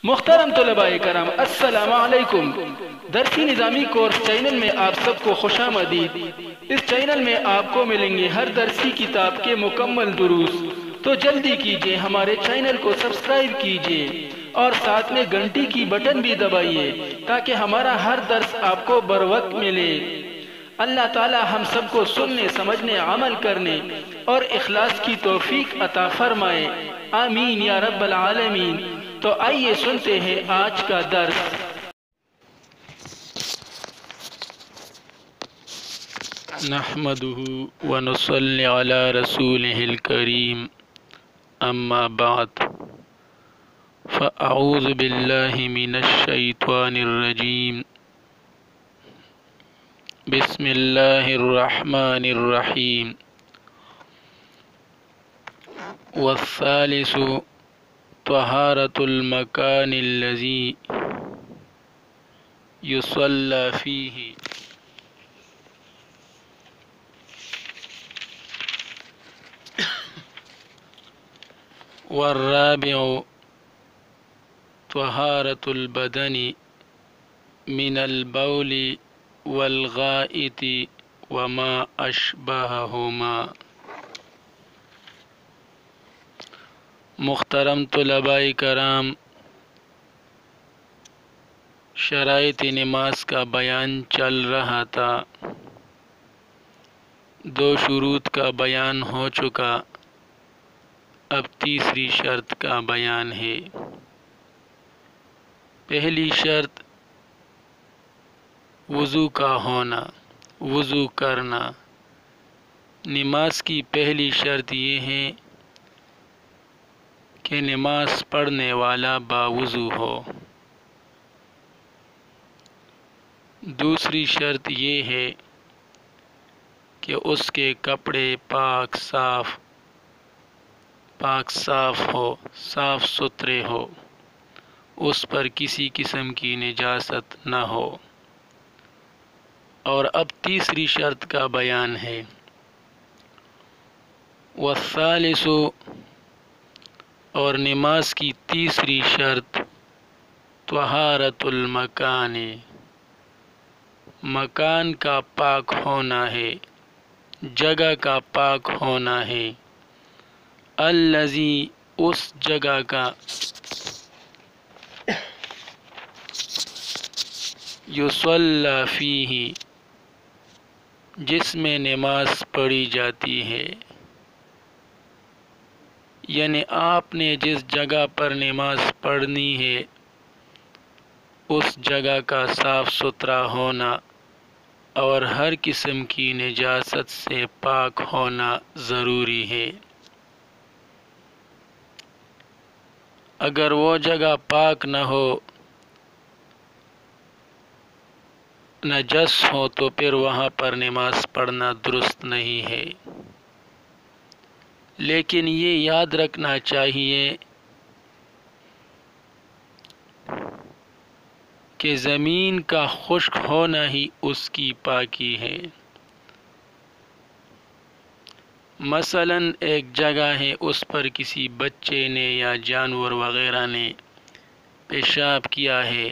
محترم طلباء کرام، السلام علیکم۔ درسی نظامی کورس چینل میں آپ سب کو خوش آمدید۔ اس چینل میں آپ کو ملیں گے ہر درسی کتاب کے مکمل دروس، تو جلدی کیجئے ہمارے چینل کو سبسکرائب کیجئے اور ساتھ میں گھنٹی کی بٹن بھی دبائیے تاکہ ہمارا ہر درس آپ کو بر وقت ملے۔ اللہ تعالی ہم سب کو سننے، سمجھنے، عمل کرنے اور اخلاص کی توفیق عطا فرمائے، آمین یا رب العالمین۔ تو آئیے سنتے ہیں آج کا درس۔ نحمده ونصلی علی رسوله الکریم، اما بعد فاعوذ باللہ من الشیطان الرجیم، بسم اللہ الرحمن الرحیم۔ والثالث طہارۃ المکان الذی یصلی فیہ، والرابع طہارۃ البدن من البول والغائط وما اشبہہما۔ محترم طلباء کرام، شرائط نماز کا بیان چل رہا تھا۔ 2 شروط کا بیان ہو چکا، اب تیسری شرط کا بیان ہے۔ پہلی شرط وضو کا ہونا، وضو کرنا۔ نماز کی پہلی شرط یہ ہے کہ نماز پڑھنے والا باوضو ہو۔ دوسری شرط یہ ہے کہ اس کے کپڑے پاک صاف ہو، صاف ستھرے ہو، اس پر کسی قسم کی نجاست نہ ہو۔ اور اب تیسری شرط کا بیان ہے۔ والثالث، اور نماز کی تیسری شرط طہارۃ المکان، مکان کا پاک ہونا ہے، جگہ کا پاک ہونا ہے۔ الذی، اس جگہ کا، یصلی فیہ، جس میں نماز پڑھی جاتی ہے۔ یعنی آپ نے جس جگہ پر نماز پڑھنی ہے اس جگہ کا صاف ستھرا ہونا اور ہر قسم کی نجاست سے پاک ہونا ضروری ہے۔ اگر وہ جگہ پاک نہ ہو، نجس ہو، تو پھر وہاں پر نماز پڑھنا درست نہیں ہے۔ لیکن یہ یاد رکھنا چاہیے کہ زمین کا خشک ہونا ہی اس کی پاکی ہے۔ مثلا ایک جگہ ہے، اس پر کسی بچے نے یا جانور وغیرہ نے پیشاب کیا ہے،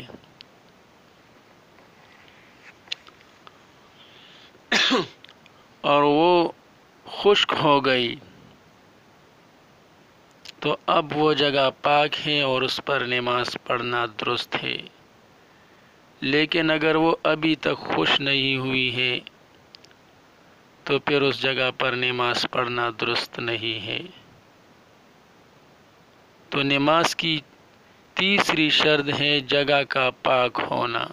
اور وہ خشک ہو گئی، تو اب وہ جگہ پاک ہے اور اس پر نماز پڑھنا درست ہے۔ لیکن اگر وہ ابھی تک خشک نہیں ہوئی ہے تو پھر اس جگہ پر نماز پڑھنا درست نہیں ہے۔ تو نماز کی تیسری شرط ہے جگہ کا پاک ہونا۔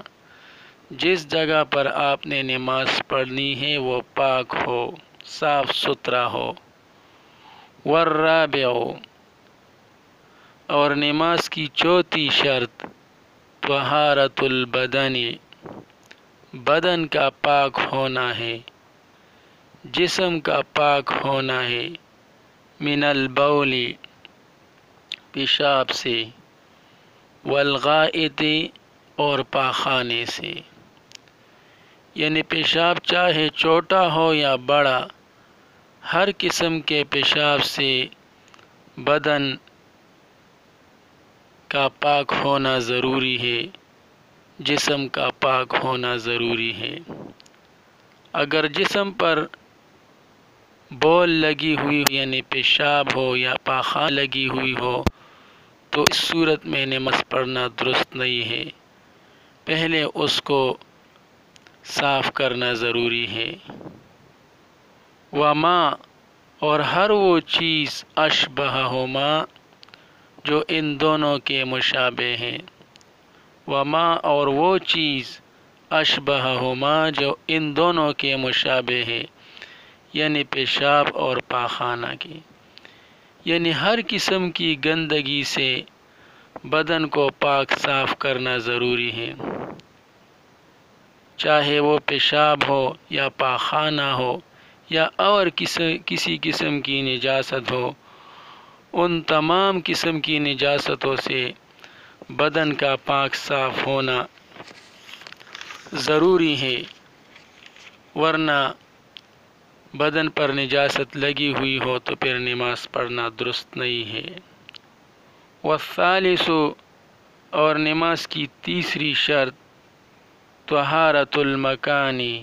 جس جگہ پر آپ نے نماز پڑھنی ہے وہ پاک ہو، صاف ستھرا ہو۔ والرابع، اور نماز کی چوتھی شرط طہارۃ البدن، بدن کا پاک ہونا ہے، جسم کا پاک ہونا ہے۔ من البول، پیشاب سے، والغائط، اور پاخانے سے۔ یعنی پیشاب چاہے چھوٹا ہو یا بڑا، ہر قسم کے پیشاب سے بدن کا پاک ہونا ضروری ہے، جسم کا پاک ہونا ضروری ہے۔ اگر جسم پر بول لگی ہوئی یعنی پیشاب ہو یا پاخانہ لگی ہوئی ہو تو اس صورت میں نماز پڑھنا درست نہیں ہے، پہلے اس کو صاف کرنا ضروری ہے۔ وما اور ہر وہ چیز اشبہہما جو ان دونوں کے مشابہ ہیں، وما اور وہ چیز اشبہہما جو ان دونوں کے مشابہ ہے، یعنی پیشاب اور پاخانہ کے، یعنی ہر قسم کی گندگی سے بدن کو پاک صاف کرنا ضروری ہے، چاہے وہ پیشاب ہو یا پاخانہ ہو یا اور کسی قسم کی نجاست ہو۔ ان تمام قسم کی نجاستوں سے بدن کا پاک صاف ہونا ضروری ہے، ورنہ بدن پر نجاست لگی ہوئی ہو تو پھر نماز پڑھنا درست نہیں ہے۔ والثالث اور نماز کی تیسری شرط طہارت المکانی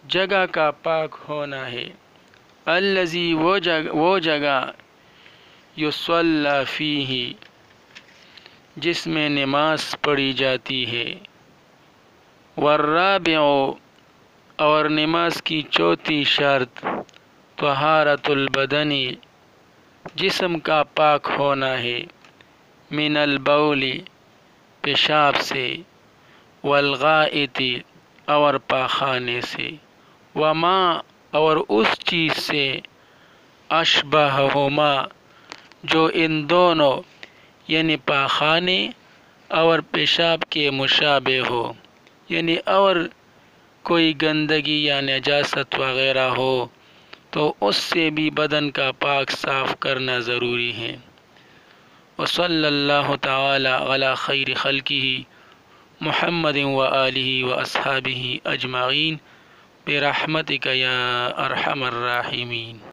جگہ کا پاک ہونا ہے، الذی وہ جگہ یصلی فیہ جس میں نماز پڑھی جاتی ہے۔ والرابع اور نماز کی چوتھی شرط طہارت البدنی جسم کا پاک ہونا ہے، من البول پیشاب سے، والغائط اور پاخانے سے، وما اور اس چیز سے اشبہہما جو ان دونوں یعنی پاخانے اور پیشاب کے مشابہ ہو، یعنی اور کوئی گندگی یا نجاست وغیرہ ہو تو اس سے بھی بدن کا پاک صاف کرنا ضروری ہے۔ وصلی اللہ تعالی علی خیر خلقہ محمد وآلہ واصحابہ اجمعین برحمتک یا ارحم الراحمین۔